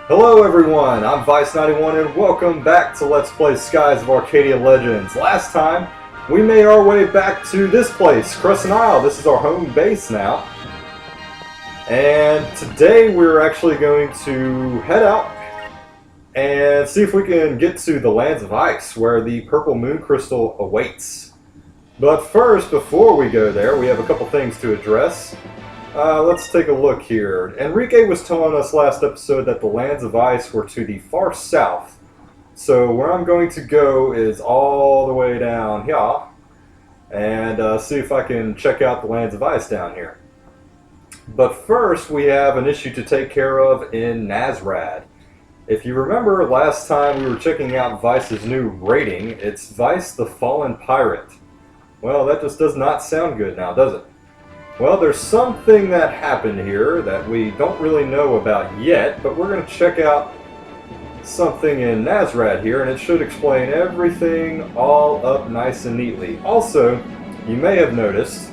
Hello everyone, I'm Vyse91 and welcome back to Let's Play Skies of Arcadia Legends. Last time, we made our way back to this place, Crescent Isle. This is our home base now. And today we're actually going to head out and see if we can get to the Lands of Ice, where the purple moon crystal awaits. But first, before we go there, we have a couple things to address. Let's take a look here. Enrique was telling us last episode that the Lands of Ice were to the far south. So where I'm going to go is all the way down here. And see if I can check out the Lands of Ice down here. But first, we have an issue to take care of in Nasrad. If you remember last time we were checking out Vyse's new rating, it's Vyse the Fallen Pirate. Well, that just does not sound good now, does it? Well, there's something that happened here that we don't really know about yet, but we're going to check out something in Nasrad here, and it should explain everything all up nice and neatly. Also, you may have noticed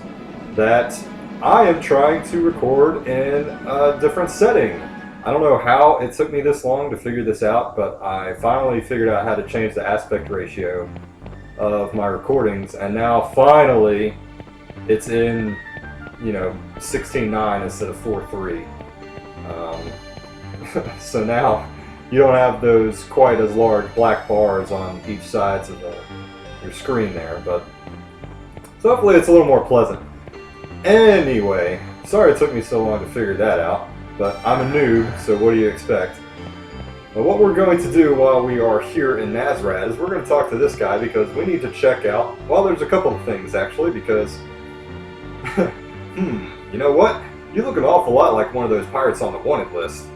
that I am trying to record in a different setting. I don't know how it took me this long to figure this out, but I finally figured out how to change the aspect ratio of my recordings, and now finally it's in 16:9 instead of 4:3. So now you don't have those quite as large black bars on each side of your screen there, but so hopefully it's a little more pleasant. Anyway, sorry it took me so long to figure that out, but I'm a noob, so what do you expect? But what we're going to do while we are here in Nasrad is we're going to talk to this guy because we need to check out, well, there's a couple of things actually, because you know what? You look an awful lot like one of those pirates on the wanted list.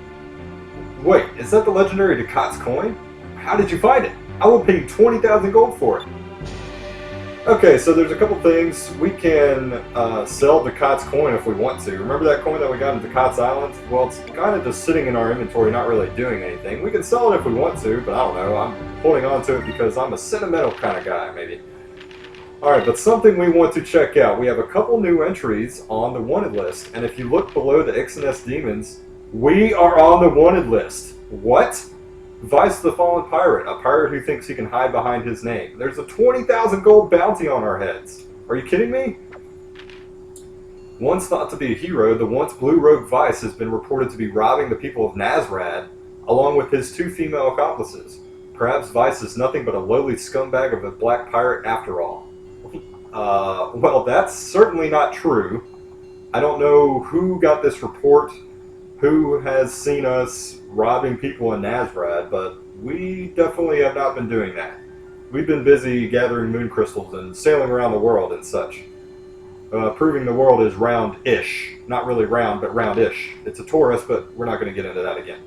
Wait, is that the legendary Ducat's coin? How did you find it? I will pay you 20,000 gold for it. Okay, so there's a couple things. We can sell Ducat's coin if we want to. Remember that coin that we got in Ducat's Island? Well, it's kind of just sitting in our inventory, not really doing anything. We can sell it if we want to, but I don't know. I'm holding on to it because I'm a sentimental kind of guy, maybe. Alright, but something we want to check out. We have a couple new entries on the wanted list, and if you look below the Ixness Demons, we are on the wanted list. What? Vyse the Fallen Pirate, a pirate who thinks he can hide behind his name. There's a 20,000 gold bounty on our heads. Are you kidding me? Once thought to be a hero, the once blue rogue Vyse has been reported to be robbing the people of Nasrad, along with his two female accomplices. Perhaps Vyse is nothing but a lowly scumbag of a black pirate after all. Well, that's certainly not true. I don't know who got this report, who has seen us robbing people in Nasrad, but we definitely have not been doing that. We've been busy gathering moon crystals and sailing around the world and such. Proving the world is round-ish. Not really round, but round-ish. It's a torus, but we're not going to get into that again.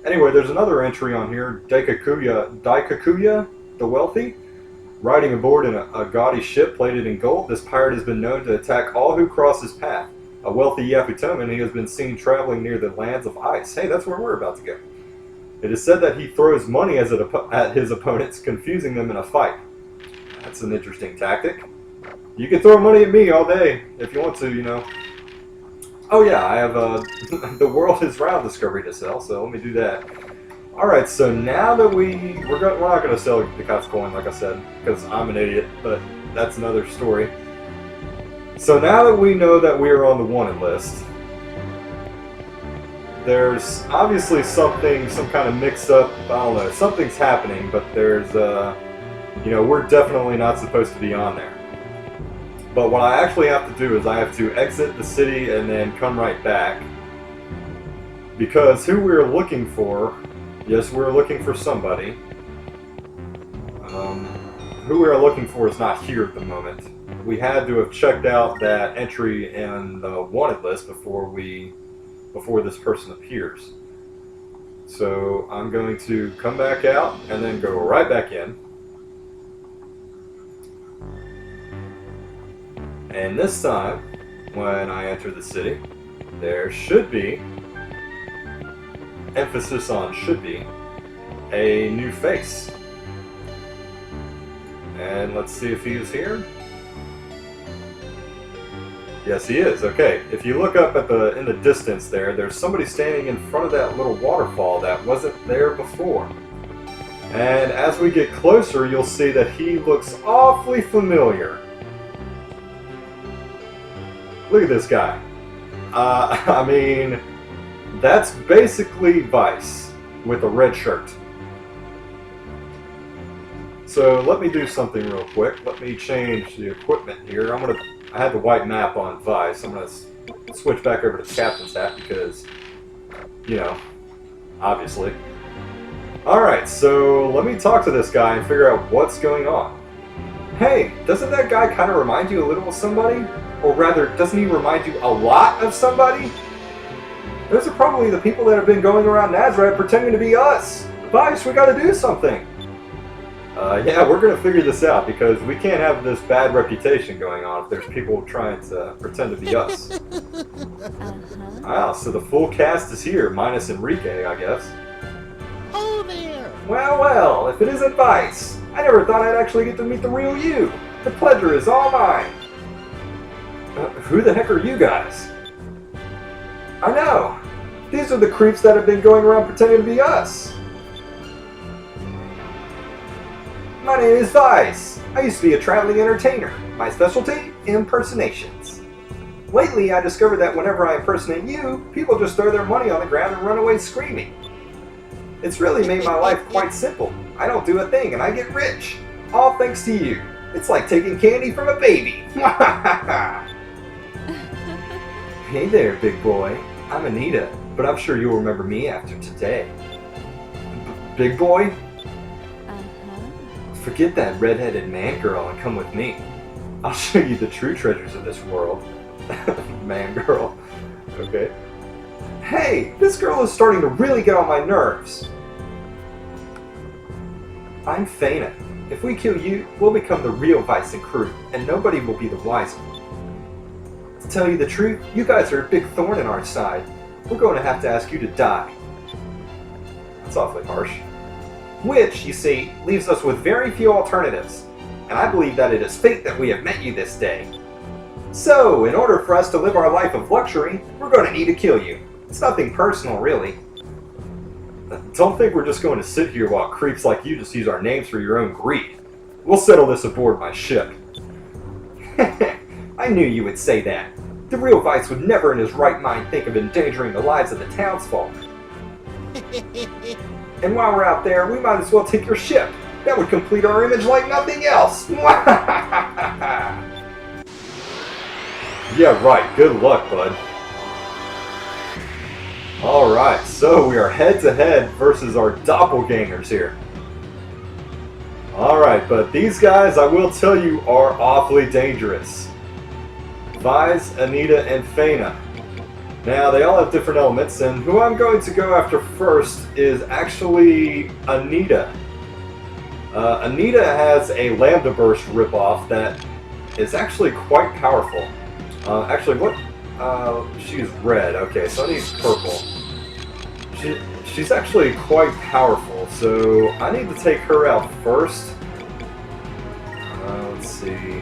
Anyway, there's another entry on here, Daikakuya the Wealthy. Riding aboard in a gaudy ship plated in gold, this pirate has been known to attack all who cross his path. A wealthy Yakutoman, he has been seen traveling near the Lands of Ice. Hey, that's where we're about to go. It is said that he throws money at his opponents, confusing them in a fight. That's an interesting tactic. You can throw money at me all day, if you want to, Oh yeah, I have the World is Round discovery to sell, so let me do that. Alright, so now that we're not going to sell the Ducat's coin, like I said, because I'm an idiot, but that's another story. So now that we know that we are on the wanted list, there's obviously some kind of mixed up, I don't know, something's happening, but there's, we're definitely not supposed to be on there. But what I actually have to do is I have to exit the city and then come right back, because who we're looking for, yes, we're looking for somebody. Who we are looking for is not here at the moment. We had to have checked out that entry in the wanted list before this person appears. So I'm going to come back out and then go right back in. And this time, when I enter the city, there should be, emphasis on should be, a new face. And let's see if he is here. Yes, he is. Okay, if you look up at in the distance there's somebody standing in front of that little waterfall that wasn't there before. And as we get closer, you'll see that he looks awfully familiar. Look at this guy. I mean, that's basically Vyse with a red shirt. So let me do something real quick. Let me change the equipment here. I had the white map on Vyse. I'm gonna switch back over to the captain's hat because, you know, obviously. Alright, so let me talk to this guy and figure out what's going on. Hey, doesn't that guy kind of remind you a little of somebody? Or rather, doesn't he remind you a lot of somebody? Those are probably the people that have been going around Nasrad pretending to be us. Vyse, we gotta do something. Yeah, we're gonna figure this out because we can't have this bad reputation going on if there's people trying to pretend to be us. Wow, so the full cast is here, minus Enrique, I guess. Oh there! Well, well, if it isn't Vyse, I never thought I'd actually get to meet the real you. The pleasure is all mine. Who the heck are you guys? I know. These are the creeps that have been going around pretending to be us. My name is Vyse. I used to be a traveling entertainer. My specialty? Impersonations. Lately, I discovered that whenever I impersonate you, people just throw their money on the ground and run away screaming. It's really made my life quite simple. I don't do a thing and I get rich. All thanks to you. It's like taking candy from a baby. Hey there, big boy. I'm Anita, but I'm sure you'll remember me after today. Big boy? Forget that red-headed man girl and come with me. I'll show you the true treasures of this world. Man girl. Okay. Hey, this girl is starting to really get on my nerves. I'm Faina. If we kill you, we'll become the real Vyse and crew, and nobody will be the wiser. To tell you the truth, you guys are a big thorn in our side. We're going to have to ask you to die. That's awfully harsh. Which, you see, leaves us with very few alternatives. And I believe that it is fate that we have met you this day. So, in order for us to live our life of luxury, we're going to need to kill you. It's nothing personal, really. Don't think we're just going to sit here while creeps like you just use our names for your own greed. We'll settle this aboard my ship. I knew you would say that. The real Vyse would never in his right mind think of endangering the lives of the townsfolk. And while we're out there, we might as well take your ship. That would complete our image like nothing else. Yeah, right. Good luck, bud. Alright, so we are head-to-head versus our doppelgangers here. Alright, but these guys, I will tell you, are awfully dangerous. Vyse, Anita, and Faina. Now, they all have different elements, and who I'm going to go after first is actually Anita. Anita has a Lambda Burst ripoff that is actually quite powerful. Actually, what? She's red. Okay, so I need purple. She's actually quite powerful, so I need to take her out first. Let's see.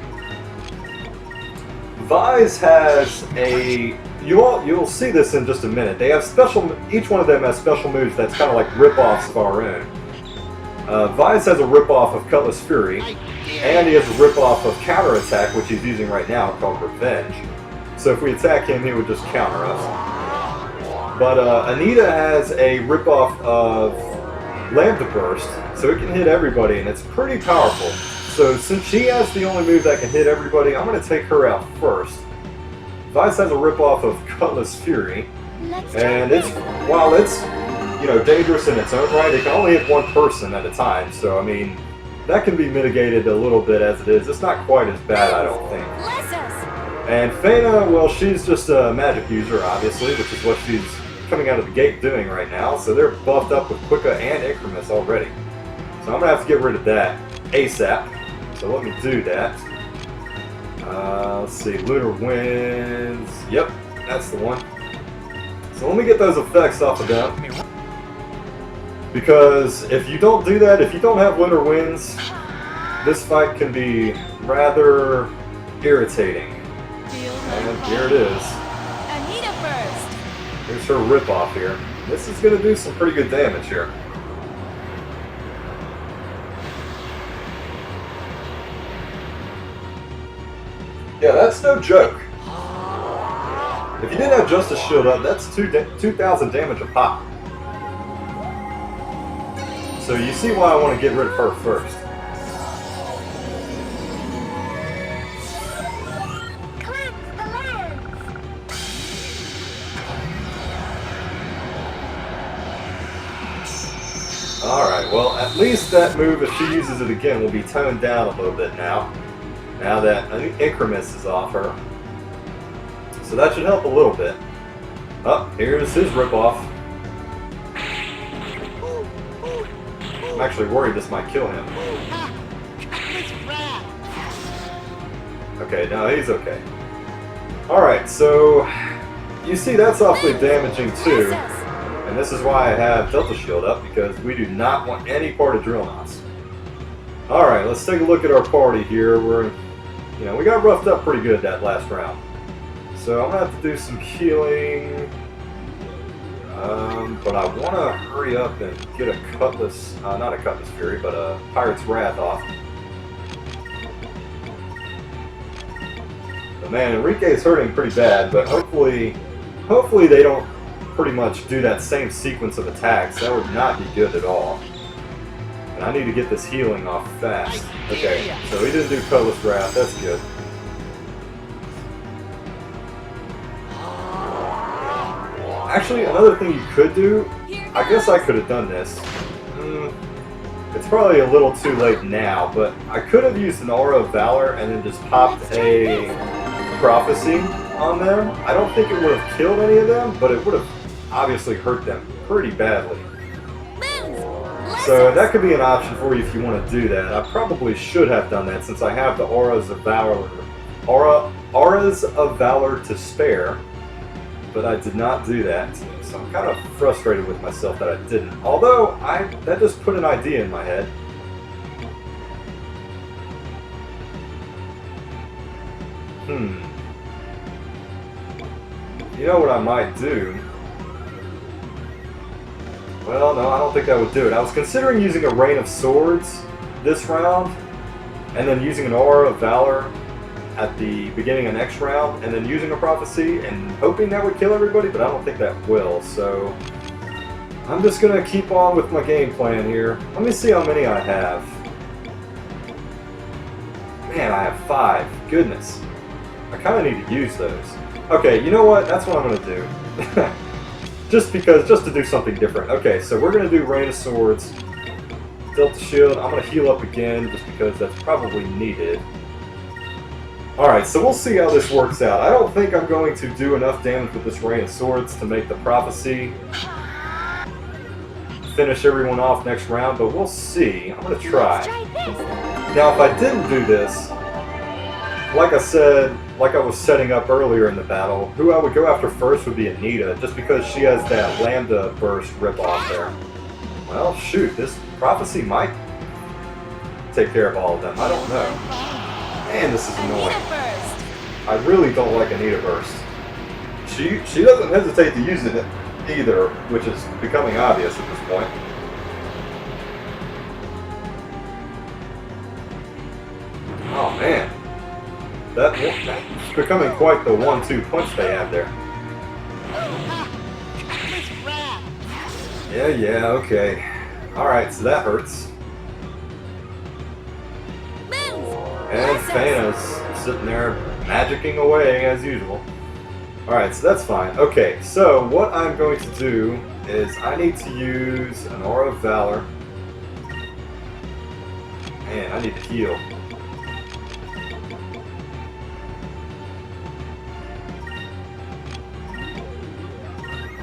Vyse has a... You'll see this in just a minute. They have special... Each one of them has special moves that's kind of like rip-offs of our own. Vyse has a rip-off of Cutlass Fury, and he has a rip-off of Counterattack, which he's using right now, called Revenge. So if we attack him, he would just counter us. But Anita has a rip-off of Lambda Burst, so it can hit everybody, and it's pretty powerful. So since she has the only move that can hit everybody, I'm going to take her out first. Vyse has a rip-off of Cutlass Fury, and while it's dangerous in its own right, it can only hit one person at a time, so I mean, that can be mitigated a little bit as it is. It's not quite as bad, I don't think. And Faina, well, she's just a magic user, obviously, which is what she's coming out of the gate doing right now, so they're buffed up with Quicka and Incremus already. So I'm going to have to get rid of that ASAP, so let me do that. Let's see, Lunar Winds, yep, that's the one. So let me get those effects off of them. Because if you don't do that, if you don't have Lunar Winds, this fight can be rather irritating. And here it is. Anita first. Here's her rip-off here. This is going to do some pretty good damage here. Yeah, that's no joke. If you didn't have Justice Shield up, that's 2,000 damage a pop. So you see why I want to get rid of her first. Alright, well, at least that move, if she uses it again, will be toned down a little bit now. Now that Incremis is off her. So that should help a little bit. Oh, here's his rip-off. I'm actually worried this might kill him. Okay, no, he's okay. Alright, so you see that's awfully damaging too. And this is why I have Delta Shield up, because we do not want any part of Drill Knots. Alright, let's take a look at our party here. We got roughed up pretty good that last round. So I'm going to have to do some healing. But I want to hurry up and get a Cutlass, not a Cutlass Fury, but a Pirate's Wrath off. But man, Enrique is hurting pretty bad, but hopefully they don't pretty much do that same sequence of attacks. That would not be good at all. And I need to get this healing off fast. Okay, so he didn't do Cutlass Wrath, that's good. Actually, another thing you could do, I guess I could have done this. It's probably a little too late now, but I could have used an Aura of Valor and then just popped a Prophecy on them. I don't think it would have killed any of them, but it would have obviously hurt them pretty badly. So that could be an option for you if you want to do that. I probably should have done that since I have the Auras of Valor to spare, but I did not do that. So I'm kind of frustrated with myself that I didn't. Although that just put an idea in my head. You know what I might do? Well, no, I don't think that would do it. I was considering using a Rain of Swords this round, and then using an Aura of Valor at the beginning of next round, and then using a Prophecy, and hoping that would kill everybody, but I don't think that will, so I'm just going to keep on with my game plan here. Let me see how many I have. Man, I have 5. Goodness. I kind of need to use those. Okay, you know what? That's what I'm going to do. just to do something different. Okay, so we're going to do Rain of Swords, Delta Shield. I'm going to heal up again just because that's probably needed. Alright, so we'll see how this works out. I don't think I'm going to do enough damage with this Rain of Swords to make the Prophecy finish everyone off next round, but we'll see. I'm going to try. Now, if I didn't do this, like I said, like I was setting up earlier in the battle, who I would go after first would be Anita, just because she has that Lambda Burst rip-off there. Well, shoot, this Prophecy might take care of all of them. I don't know. Man, this is annoying. I really don't like Anita Burst. She doesn't hesitate to use it either, which is becoming obvious at this point. Oh man. That's becoming quite the 1-2 punch they have there. Yeah, okay. Alright, so that hurts. And Fana's sitting there magicking away as usual. Alright, so that's fine. Okay, so what I'm going to do is I need to use an Aura of Valor. Man, I need to heal.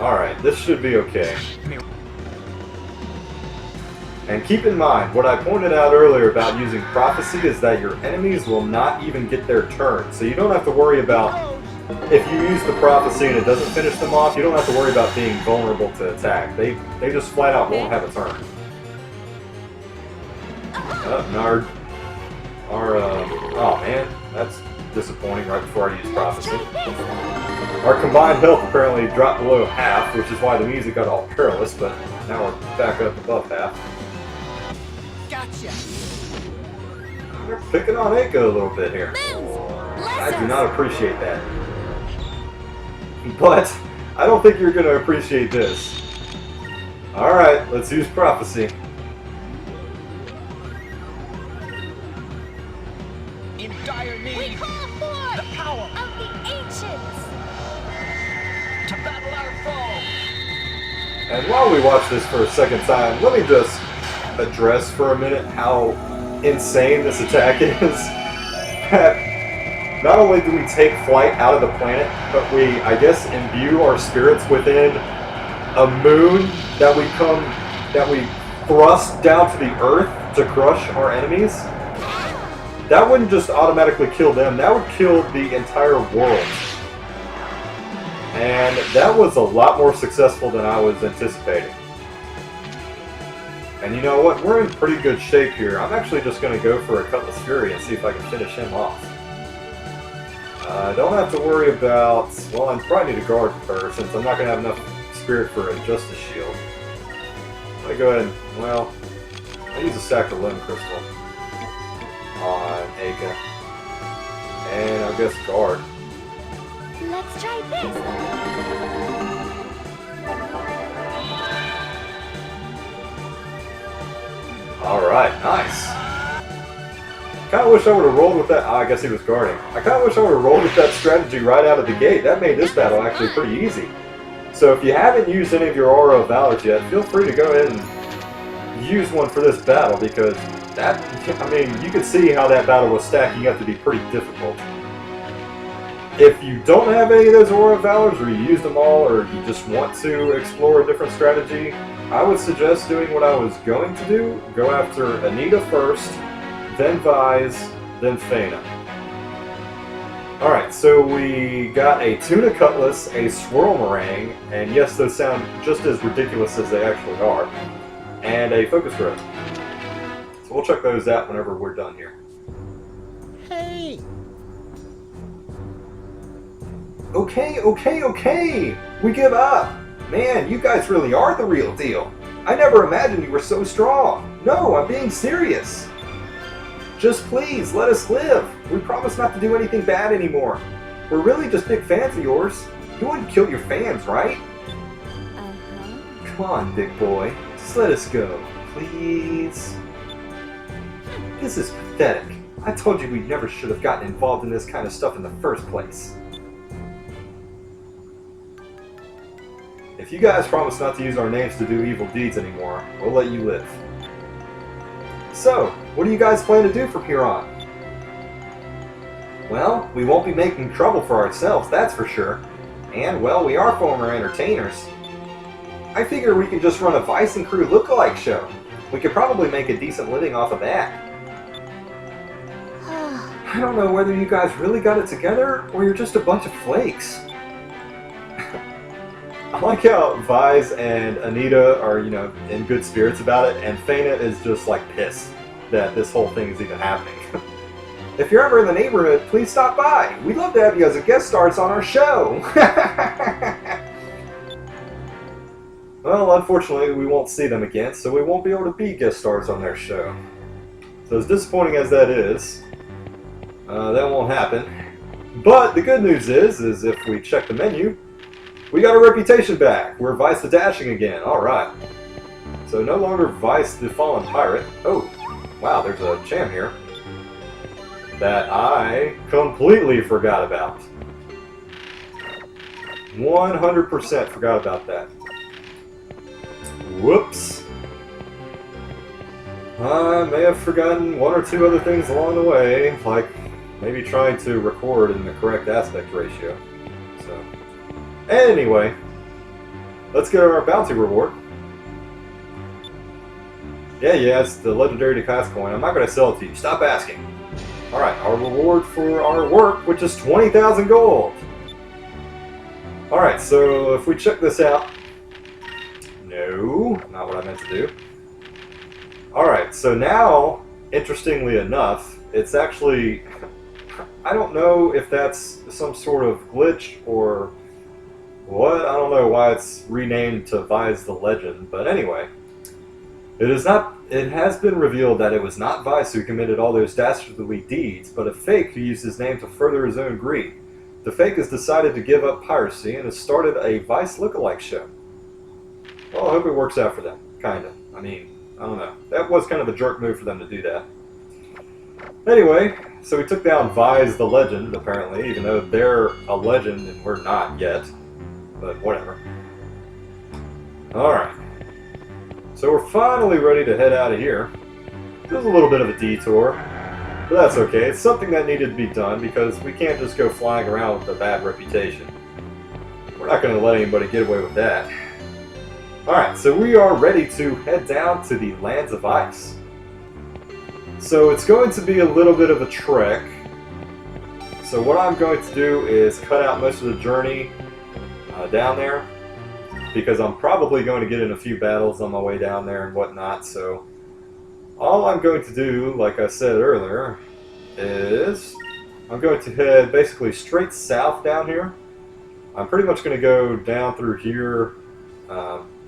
Alright, this should be okay. And keep in mind, what I pointed out earlier about using Prophecy is that your enemies will not even get their turn. So you don't have to worry about, if you use the Prophecy and it doesn't finish them off, you don't have to worry about being vulnerable to attack. They just flat out won't have a turn. Nard. Oh man, disappointing right before I used prophecy. Our combined health apparently dropped below half, which is why the music got all perilous, but now we're back up above half. Gotcha. They're picking on Eiko a little bit here. I do not appreciate that. But I don't think you're going to appreciate this. Alright, let's use prophecy. In dire We need. call forth The power of the ancients. to battle our foe. And while we watch this for a second time, let me just address for a minute how insane this attack is. That not only do we take flight out of the planet, but we, I guess, imbue our spirits within a moon that we thrust down to the earth to crush our enemies. That wouldn't just automatically kill them, that would kill the entire world. And that was a lot more successful than I was anticipating. And you know what? We're in pretty good shape here. I'm actually just going to go for a Cutlass Fury and see if I can finish him off. I don't have to worry about... Well, I probably need a guard first, since I'm not going to have enough spirit for a Justice Shield. I'm going to go ahead and... Well, I'll use a Sacred Limb Crystal on Eiko. And I guess guard. Let's try this. Alright, nice. Kinda wish I would have rolled with that. I guess he was guarding. I kinda wish I would have rolled with that strategy right out of the gate. That made this battle actually pretty easy. So if you haven't used any of your Aura of Valor yet, feel free to go ahead and use one for this battle, because that, I mean, you could see how that battle was stacking up to be pretty difficult. If you don't have any of those Aura of Valors, or you used them all, or you just want to explore a different strategy, I would suggest doing what I was going to do. Go after Anita first, then Vyse, then Fena. Alright, so we got a Tuna Cutlass, a Swirl Meringue, and yes, those sound just as ridiculous as they actually are, and a Focus Growth. So we'll check those out whenever we're done here. Hey. Okay! We give up! Man, you guys really are the real deal. I never imagined you were so strong. No, I'm being serious. Just please, let us live. We promise not to do anything bad anymore. We're really just big fans of yours. You wouldn't kill your fans, right? Uh-huh. Come on, big boy. Just let us go, please. This is pathetic. I told you we never should have gotten involved in this kind of stuff in the first place. If you guys promise not to use our names to do evil deeds anymore, we'll let you live. So, what do you guys plan to do from here on? Well, we won't be making trouble for ourselves, that's for sure. And, well, we are former entertainers. I figure we can just run a Vyse and Crew lookalike show. We could probably make a decent living off of that. I don't know whether you guys really got it together, or you're just a bunch of flakes. I like how Vyse and Anita are, you know, in good spirits about it, and Fena is just, like, pissed that this whole thing is even happening. If you're ever in the neighborhood, please stop by. We'd love to have you as a guest stars on our show. Well, unfortunately, we won't see them again, so we won't be able to be guest stars on their show. So as disappointing as that is, that won't happen. But the good news is if we check the menu, we got our reputation back. We're Vyse the Dashing again. Alright. So no longer Vyse the Fallen Pirate. Oh, wow, there's a gem here that I completely forgot about. 100% forgot about that. Whoops. I may have forgotten one or two other things along the way, like maybe trying to record in the correct aspect ratio. So, anyway, let's get our bounty reward. Yeah, it's the legendary Declass coin. I'm not going to sell it to you. Stop asking. Alright, our reward for our work, which is 20,000 gold. Alright, so if we check this out... No, not what I meant to do. Alright, so now, interestingly enough, it's actually... I don't know if that's some sort of glitch or what. I don't know why it's renamed to Vyse the Legend, but anyway. It is not. It has been revealed that it was not Vyse who committed all those dastardly deeds, but a fake who used his name to further his own greed. The fake has decided to give up piracy and has started a Vyse lookalike show. Well, I hope it works out for them. Kinda. I mean, I don't know. That was kind of a jerk move for them to do that. Anyway, so we took down Vyse the Legend, apparently, even though they're a legend and we're not yet. But whatever. Alright. So we're finally ready to head out of here. There's a little bit of a detour, but that's okay. It's something that needed to be done because we can't just go flying around with a bad reputation. We're not going to let anybody get away with that. Alright, so we are ready to head down to the Lands of Ice. So it's going to be a little bit of a trek. So what I'm going to do is cut out most of the journey down there, because I'm probably going to get in a few battles on my way down there and whatnot. So all I'm going to do, like I said earlier, is I'm going to head basically straight south down here. I'm pretty much going to go down through here,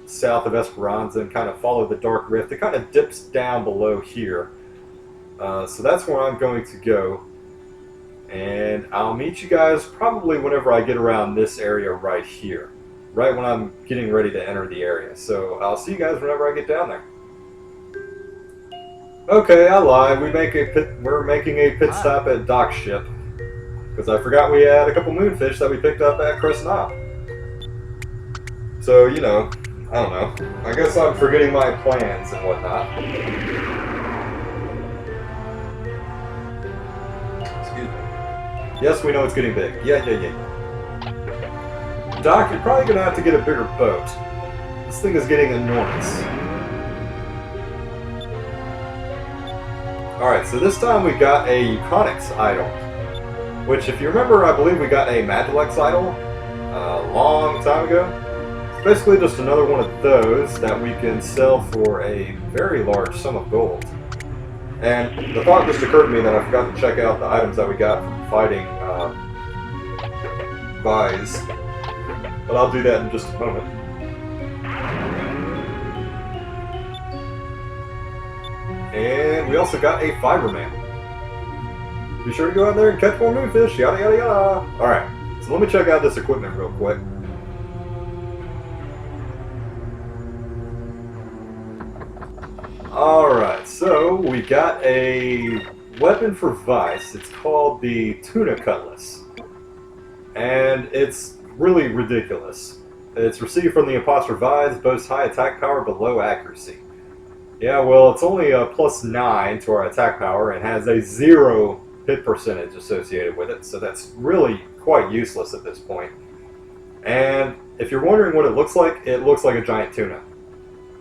south of Esperanza, and kind of follow the Dark Rift. It kind of dips down below here. So that's where I'm going to go. And I'll meet you guys probably whenever I get around this area right here. Right when I'm getting ready to enter the area. So I'll see you guys whenever I get down there. Okay, I lied. We're making a pit stop at Dock Ship. Because I forgot we had a couple moonfish that we picked up at Crescent Isle. So, you know, I don't know. I guess I'm forgetting my plans and whatnot. Excuse me. Yes, we know it's getting big. Yeah. Doc, you're probably going to have to get a bigger boat. This thing is getting enormous. Alright, so this time we got a Euconics idol. Which, if you remember, I believe we got a Magilex idol a long time ago. It's basically just another one of those that we can sell for a very large sum of gold. And the thought just occurred to me that I forgot to check out the items that we got from fighting Vyse. But I'll do that in just a moment. And we also got a Fiberman. Be sure to go out there and catch more moonfish, yada yada yada. Alright, so let me check out this equipment real quick. Alright, so we got a weapon for Vyse. It's called the Tuna Cutlass. And it's really ridiculous. It's received from the imposter Vyse, boasts high attack power but low accuracy. Yeah, well, it's only a +9 to our attack power and has a 0 hit percentage associated with it, so that's really quite useless at this point. And if you're wondering what it looks like a giant tuna.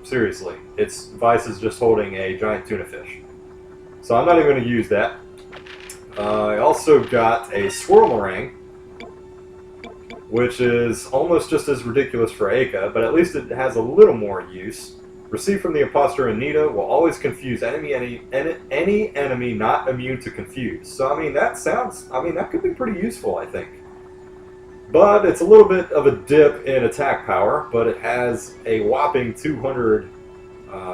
Seriously, Vyse is just holding a giant tuna fish. So I'm not even going to use that. I also got a Swirlarang, which is almost just as ridiculous for Aka, but at least it has a little more use. Received from the imposter Anita, will always confuse any enemy not immune to confuse. So I mean that could be pretty useful, I think. But it's a little bit of a dip in attack power, but it has a whopping 200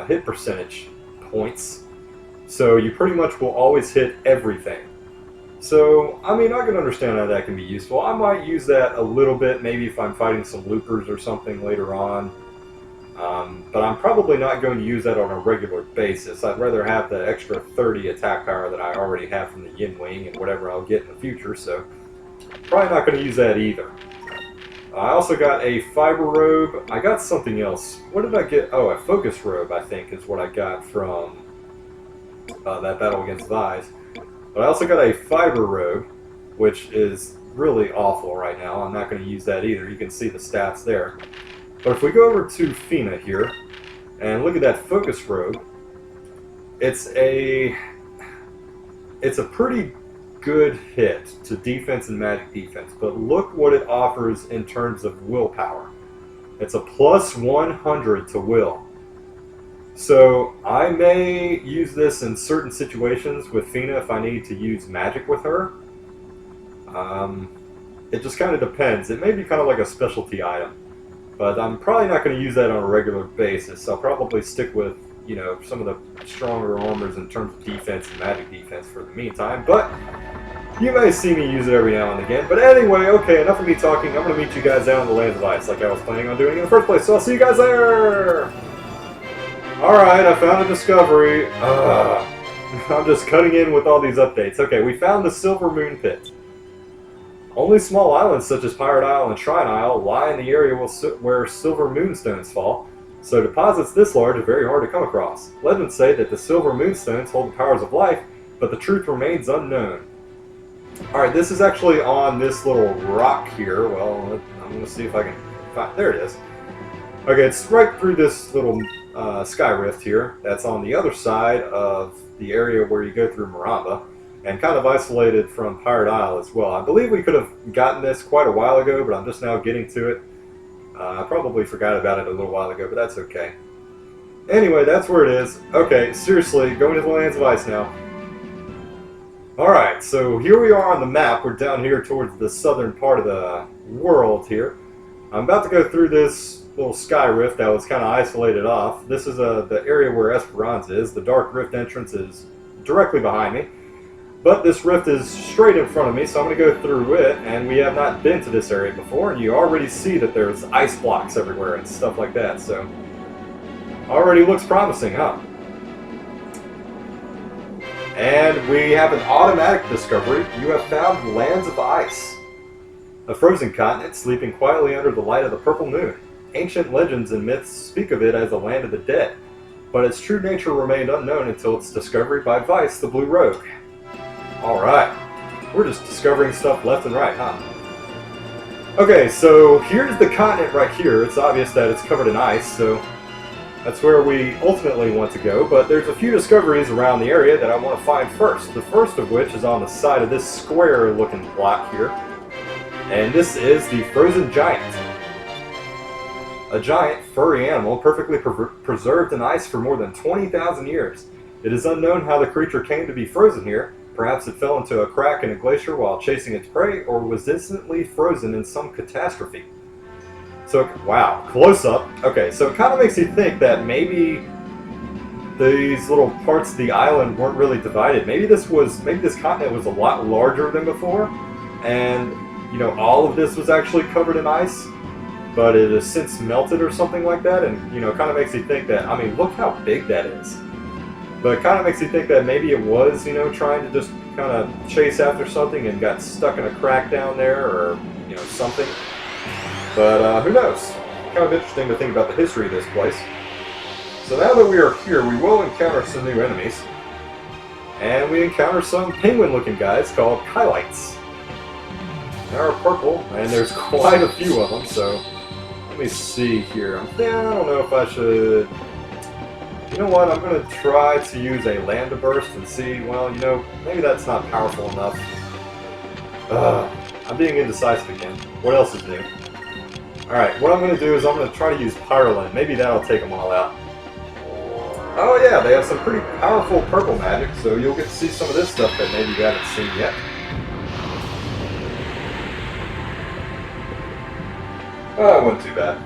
hit percentage points. So you pretty much will always hit everything. So, I mean, I can understand how that can be useful. I might use that a little bit, maybe if I'm fighting some loopers or something later on. But I'm probably not going to use that on a regular basis. I'd rather have the extra 30 attack power that I already have from the Yin Wing and whatever I'll get in the future, so probably not going to use that either. I also got a Fiber Robe. I got something else. What did I get? Oh, a Focus Robe, I think, is what I got from that battle against Vyse. But I also got a Fiber Robe, which is really awful right now. I'm not going to use that either. You can see the stats there. But if we go over to Fina here, and look at that Focus Robe, it's a pretty good hit to defense and magic defense, but look what it offers in terms of willpower. It's a +100 to will. So I may use this in certain situations with Fina if I need to use magic with her, It just kind of depends. It may be kind of like a specialty item, but I'm probably not going to use that on a regular basis. I'll probably stick with, you know, some of the stronger armors in terms of defense and magic defense for the meantime, but you may see me use it every now and again. But anyway, okay, enough of me talking. I'm going to meet you guys down in the Lands of Ice like I was planning on doing in the first place, so I'll see you guys there! Alright, I found a discovery. I'm just cutting in with all these updates. Okay, we found the Silver Moon Pit. Only small islands such as Pirate Isle and Shrine Isle lie in the area where silver moonstones fall, so deposits this large are very hard to come across. Legends say that the silver moonstones hold the powers of life, but the truth remains unknown. Alright, this is actually on this little rock here. Well, I'm going to see if I can find... There it is. Okay, it's right through this little sky rift here. That's on the other side of the area where you go through Maramba, and kind of isolated from Pirate Isle as well. I believe we could have gotten this quite a while ago, but I'm just now getting to it. I probably forgot about it a little while ago, but that's okay. Anyway, that's where it is. Okay, seriously, going to the Lands of Ice now. Alright, so here we are on the map. We're down here towards the southern part of the world here. I'm about to go through this little sky rift that was kind of isolated off. This is the area where Esperanza is. The dark rift entrance is directly behind me. But this rift is straight in front of me, so I'm going to go through it, and we have not been to this area before, and you already see that there's ice blocks everywhere and stuff like that, so already looks promising, huh? And we have an automatic discovery. You have found Lands of Ice, a frozen continent sleeping quietly under the light of the purple moon. Ancient legends and myths speak of it as a land of the dead, but its true nature remained unknown until its discovery by Vyse, the Blue Rogue. Alright, we're just discovering stuff left and right, huh? Okay, so here's the continent right here. It's obvious that it's covered in ice, so that's where we ultimately want to go, but there's a few discoveries around the area that I want to find first. The first of which is on the side of this square-looking block here, and this is the Frozen Giant. A giant, furry animal perfectly preserved in ice for more than 20,000 years. It is unknown how the creature came to be frozen here. Perhaps it fell into a crack in a glacier while chasing its prey, or was instantly frozen in some catastrophe. So, wow, close up. Okay, so it kind of makes you think that maybe these little parts of the island weren't really divided. Maybe this continent was a lot larger than before, and, you know, all of this was actually covered in ice, but it has since melted or something like that, and, you know, it kind of makes you think that, I mean, look how big that is. But it kind of makes you think that maybe it was, you know, trying to just kind of chase after something and got stuck in a crack down there, or, you know, something. But who knows? Kind of interesting to think about the history of this place. So now that we are here, we will encounter some new enemies. And we encounter some penguin-looking guys called Kylites. They are purple, and there's quite a few of them, so let me see here. I don't know if I should... You know what, I'm going to try to use a Lambda Burst and see, well, you know, maybe that's not powerful enough. I'm being indecisive again. What else is new? Alright, what I'm going to do is I'm going to try to use Pyrolin. Maybe that'll take them all out. Oh yeah, they have some pretty powerful purple magic, so you'll get to see some of this stuff that maybe you haven't seen yet. Oh, it wasn't too bad.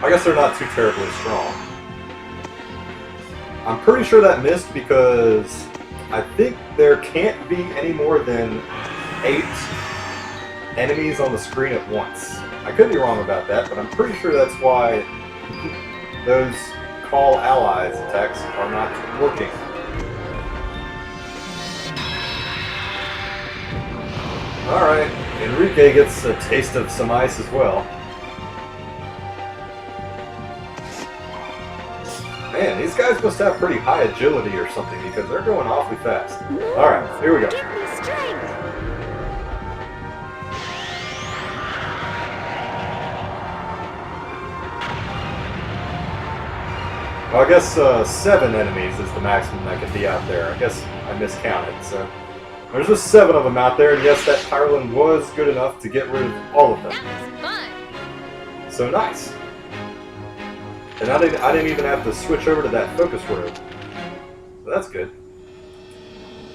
I guess they're not too terribly strong. I'm pretty sure that missed because I think there can't be any more than 8 enemies on the screen at once. I could be wrong about that, but I'm pretty sure that's why those call allies attacks are not working. Alright, Enrique gets a taste of some ice as well. Man, these guys must have pretty high agility or something because they're going awfully fast. Alright, here we go. Give me strength. Well, I guess 7 enemies is the maximum that can be out there. I guess I miscounted, so... There's just 7 of them out there, and yes, that Tyrolin was good enough to get rid of all of them. That was fun. So nice. And I didn't even have to switch over to that focus robe. So that's good.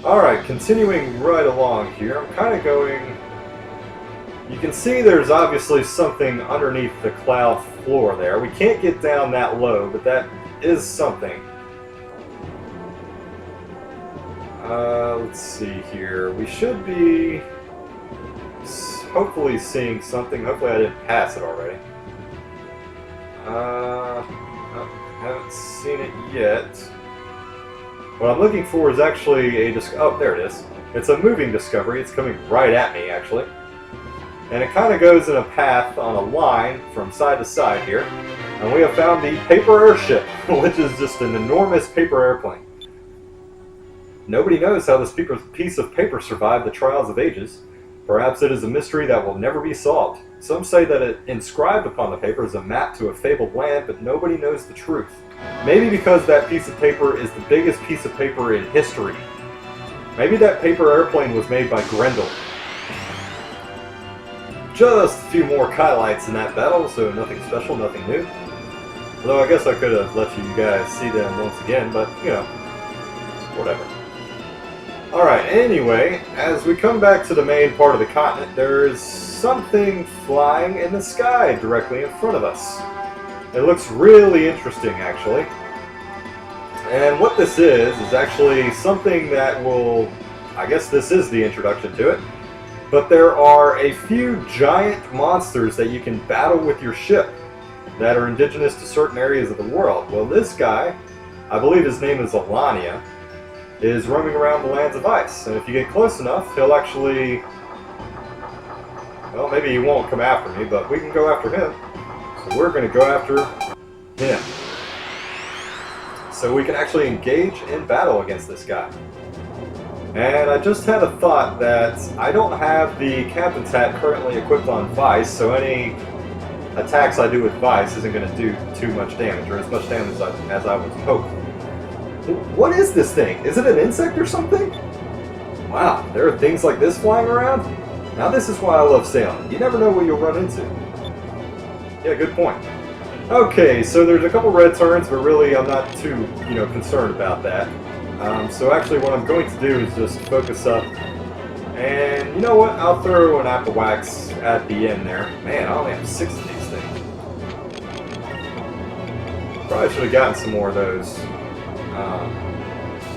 Alright, continuing right along here, I'm kind of going... You can see there's obviously something underneath the cloud floor there. We can't get down that low, but that is something. Let's see here. We should be hopefully seeing something. Hopefully I didn't pass it already. Haven't seen it yet. What I'm looking for is actually a oh, there it is. It's a moving discovery. It's coming right at me, actually. And it kind of goes in a path on a line from side to side here. And we have found the paper airship, which is just an enormous paper airplane. Nobody knows how this piece of paper survived the trials of ages. Perhaps it is a mystery that will never be solved. Some say that it inscribed upon the paper is a map to a fabled land, but nobody knows the truth. Maybe because that piece of paper is the biggest piece of paper in history. Maybe that paper airplane was made by Grendel. Just a few more Kylites in that battle, so nothing special, nothing new. Although I guess I could have let you guys see them once again, but, you know, whatever. Alright, anyway, as we come back to the main part of the continent, there's something flying in the sky directly in front of us. It looks really interesting, actually. And what this is actually something that will... I guess this is the introduction to it. But there are a few giant monsters that you can battle with your ship that are indigenous to certain areas of the world. Well, this guy, I believe his name is Alania, is roaming around the lands of Vyse. And if you get close enough, he'll actually... Well, maybe he won't come after me, but we can go after him. So we're going to go after him. So we can actually engage in battle against this guy. And I just had a thought that I don't have the captain's hat currently equipped on Vyse, so any attacks I do with Vyse isn't going to do too much damage, or as much damage as I would hope. What is this thing? Is it an insect or something? Wow, there are things like this flying around? Now this is why I love sailing. You never know what you'll run into. Yeah, good point. Okay, so there's a couple red turns, but really I'm not too, concerned about that. So actually what I'm going to do is just focus up. And you know what? I'll throw an apple wax at the end there. Man, I only have 6 of these things. Probably should have gotten some more of those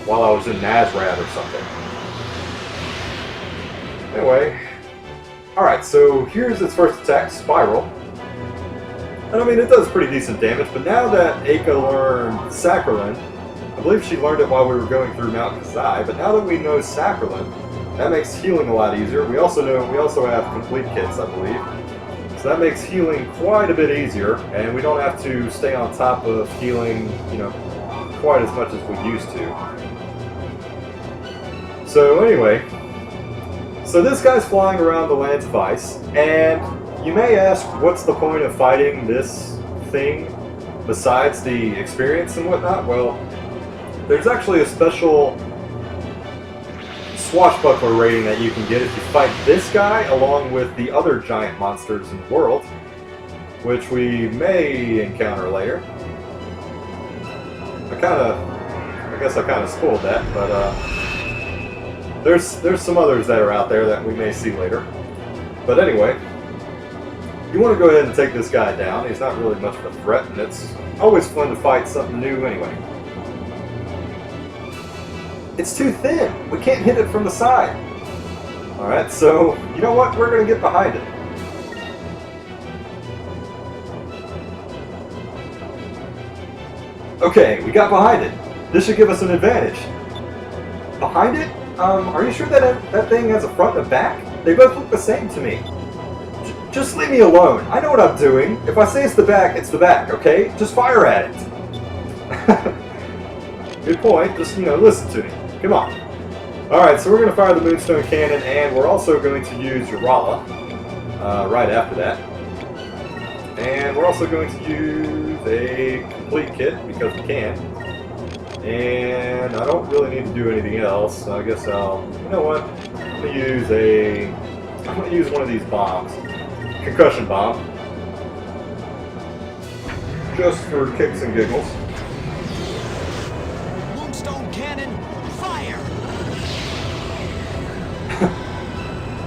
while I was in Nasrad or something. Anyway. Alright, so here's its first attack, Spiral. And I mean, it does pretty decent damage, but now that Aka learned Sacralin, I believe she learned it while we were going through Mount Kazai, but now that we know Sacralin, that makes healing a lot easier. We also have complete kits, I believe. So that makes healing quite a bit easier, and we don't have to stay on top of healing, quite as much as we used to. So anyway, so this guy's flying around the lands of Vyse, and you may ask, what's the point of fighting this thing besides the experience and whatnot? Well, there's actually a special swashbuckler rating that you can get if you fight this guy along with the other giant monsters in the world, which we may encounter later. I guess I kind of spoiled that, but there's some others that are out there that we may see later. But anyway, you want to go ahead and take this guy down. He's not really much of a threat, and it's always fun to fight something new anyway. It's too thin. We can't hit it from the side. Alright, so, you know what? We're going to get behind it. Okay, we got behind it. This should give us an advantage. Behind it? Are you sure that thing has a front and a back? They both look the same to me. Just leave me alone. I know what I'm doing. If I say it's the back, okay? Just fire at it. Good point. Just, listen to me. Come on. Alright, so we're going to fire the Moonstone Cannon, and we're also going to use Urala right after that. And we're also going to use a complete kit, because we can. And I don't really need to do anything else, so I guess I'll... You know what? I'm going to use one of these bombs. Concussion bomb. Just for kicks and giggles. Moonstone cannon, fire!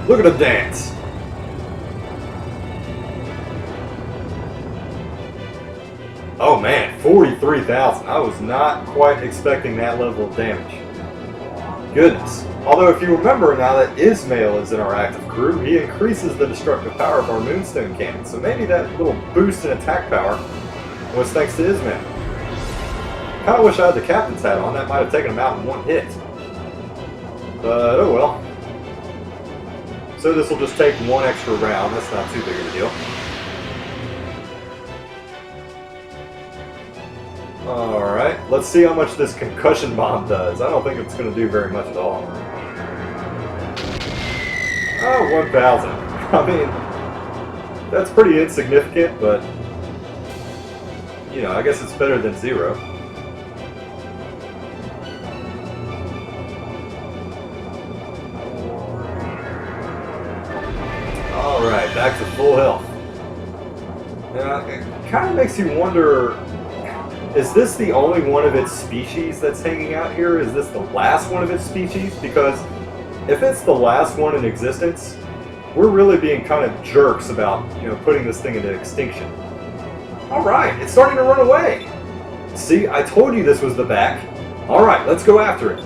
Look at him dance. Oh man, 43,000. I was not quite expecting that level of damage. Goodness. Although if you remember now that Ismail is in our active crew, he increases the destructive power of our Moonstone cannon. So maybe that little boost in attack power was thanks to Ismail. Kinda wish I had the captain's hat on, that might have taken him out in one hit. But oh well. So this will just take one extra round, that's not too big of a deal. Alright, let's see how much this concussion bomb does. I don't think it's going to do very much at all. Oh, 1,000. I mean, that's pretty insignificant, but, you know, I guess it's better than 0. Alright, back to full health. Now, it kind of makes you wonder, is this the only one of its species that's hanging out here? Is this the last one of its species? Because if it's the last one in existence, we're really being kind of jerks about, you know, putting this thing into extinction. Alright, it's starting to run away! See, I told you this was the back. Alright, let's go after it.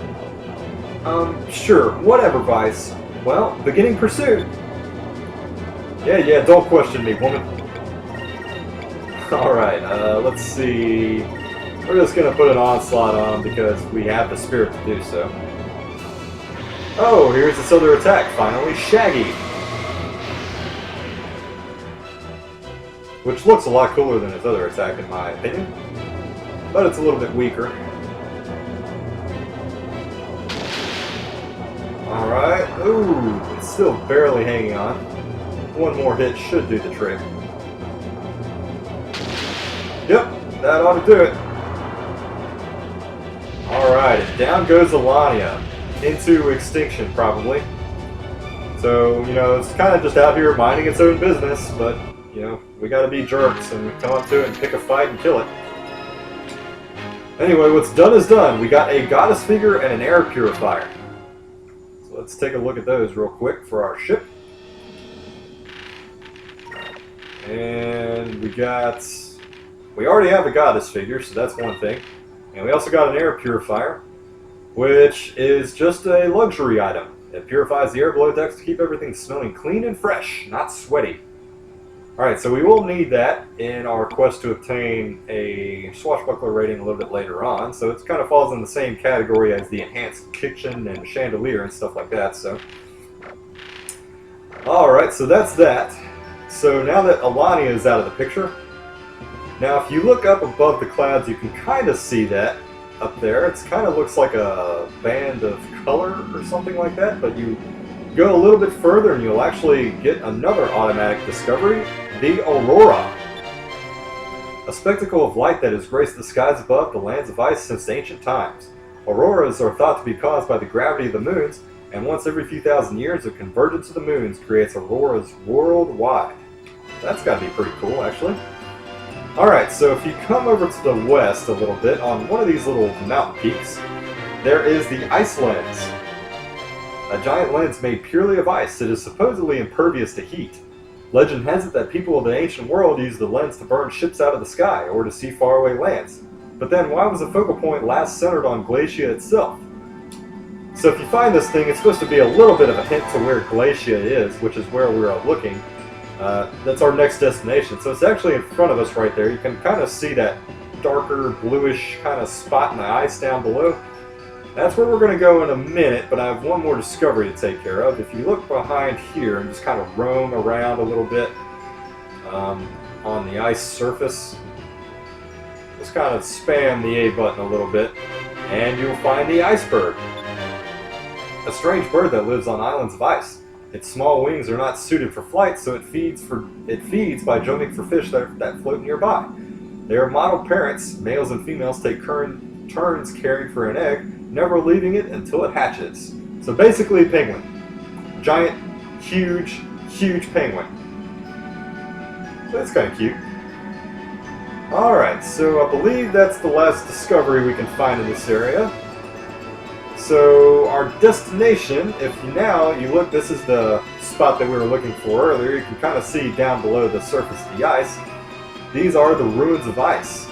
Sure, whatever, Vyse. Well, beginning pursuit. Yeah, don't question me, woman. Alright, let's see. We're just gonna put an onslaught on because we have the spirit to do so. Oh, here's this other attack, finally. Shaggy! Which looks a lot cooler than his other attack, in my opinion. But it's a little bit weaker. Alright. Ooh, it's still barely hanging on. One more hit should do the trick. Yep, that ought to do it. Alright, and down goes Alania. Into extinction, probably. So, you know, it's kind of just out here minding its own business, but, you know, we gotta be jerks and come up to it and pick a fight and kill it. Anyway, what's done is done. We got a goddess figure and an air purifier. So let's take a look at those real quick for our ship. And we already have a goddess figure, so that's one thing. And we also got an air purifier, which is just a luxury item. It purifies the air below decks to keep everything smelling clean and fresh, not sweaty. Alright, so we will need that in our quest to obtain a swashbuckler rating a little bit later on, so it kind of falls in the same category as the enhanced kitchen and chandelier and stuff like that, so. Alright, so that's that. So now that Alania is out of the picture, now if you look up above the clouds, you can kind of see that up there. It kind of looks like a band of color or something like that, but you go a little bit further and you'll actually get another automatic discovery, the Aurora. A spectacle of light that has graced the skies above the lands of ice since ancient times. Auroras are thought to be caused by the gravity of the moons, and once every few thousand years a convergence of the moons creates auroras worldwide. That's got to be pretty cool, actually. Alright, so if you come over to the west a little bit, on one of these little mountain peaks, there is the Ice Lens. A giant lens made purely of ice that is supposedly impervious to heat. Legend has it that people of the ancient world used the lens to burn ships out of the sky or to see faraway lands. But then why was the focal point last centered on Glacia itself? So if you find this thing, it's supposed to be a little bit of a hint to where Glacia is, which is where we're looking. That's our next destination. So it's actually in front of us right there. You can kind of see that darker bluish kind of spot in the ice down below. That's where we're going to go in a minute, but I have one more discovery to take care of. If you look behind here and just kind of roam around a little bit on the ice surface, just kind of spam the A button a little bit, and you'll find the iceberg. A strange bird that lives on islands of ice. Its small wings are not suited for flight, so it feeds by jumping for fish that float nearby. They are model parents. Males and females take turns caring for an egg, never leaving it until it hatches. So basically, penguin. Giant, huge penguin. That's kind of cute. Alright, so I believe that's the last discovery we can find in this area. So our destination, if you look, this is the spot that we were looking for earlier, you can kind of see down below the surface of the ice, these are the ruins of Vyse.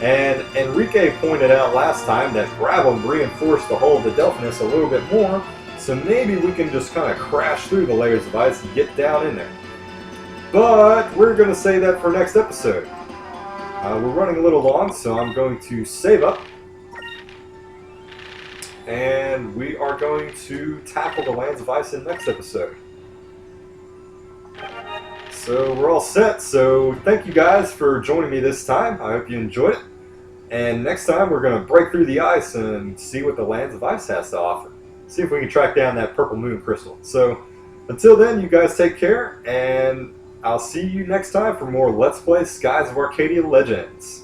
And Enrique pointed out last time that gravel reinforced the hull of the Delphinus a little bit more, so maybe we can just kind of crash through the layers of ice and get down in there. But we're going to save that for next episode. We're running a little long, so I'm going to save up. And we are going to tackle the lands of ice in the next episode. So we're all set, so thank you guys for joining me this time. I hope you enjoyed it. And next time we're going to break through the ice and see what the lands of ice has to offer. See if we can track down that purple moon crystal. So until then, you guys take care, and I'll see you next time for more Let's Play Skies of Arcadia Legends.